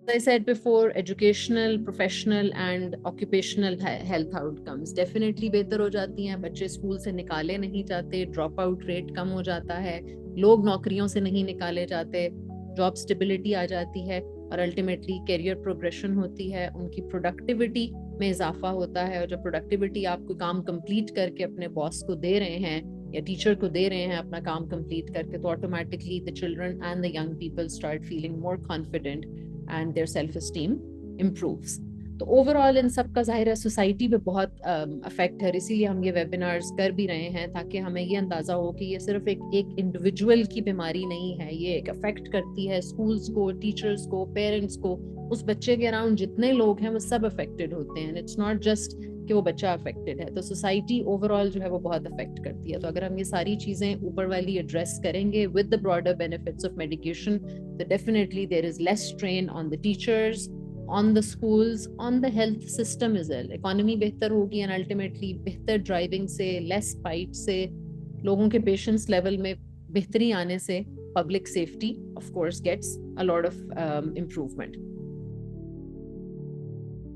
I said before, educational, professional and occupational health outcomes definitely بہتر ہو جاتی ہیں. بچے اسکول سے نکالے نہیں جاتے, ڈراپ آؤٹ ریٹ کم ہو جاتا ہے, لوگ نوکریوں سے نہیں نکالے جاتے, جاب اسٹیبلٹی آ جاتی ہے, اور الٹیمیٹلی کیریئر پروگریشن ہوتی ہے, ان کی پروڈکٹیوٹی میں اضافہ ہوتا ہے. اور جب پروڈکٹیوٹی آپ کو کام کمپلیٹ کر کے اپنے باس کو دے رہے ہیں یا ٹیچر کو دے رہے ہیں اپنا کام کمپلیٹ کر کے, تو automatically the children and the young people start feeling more confident and their self-esteem improves. تو اوور آل ان سب کا ظاہر ہے سوسائٹی پہ بہت افیکٹ ہے. اسی لیے ہم یہ ویبینارز کر بھی رہے ہیں تاکہ ہمیں یہ اندازہ ہو کہ یہ صرف ایک انڈیویجول کی بیماری نہیں ہے, یہ ایک افیکٹ کرتی ہے اسکولس کو, ٹیچرس کو, پیرنٹس کو. اس بچے کے اراؤنڈ جتنے لوگ ہیں وہ سب افیکٹڈ ہوتے ہیں. اٹس ناٹ جسٹ کہ وہ بچہ افیکٹڈ ہے, تو سوسائٹی اوور آل جو ہے وہ بہت افیکٹ کرتی ہے. تو اگر ہم یہ ساری چیزیں اوپر والی ایڈریس کریں گے with the broader benefits of medication, تو definitely there is less strain on the teachers, on the schools, on the health system as well. economy بہتر ہوگی and ultimately بہتر ڈرائیونگ سے, لیس فائٹ سے, لوگوں کے پیشنس لیول میں بہتری آنے سے public safety of course gets a lot of improvement.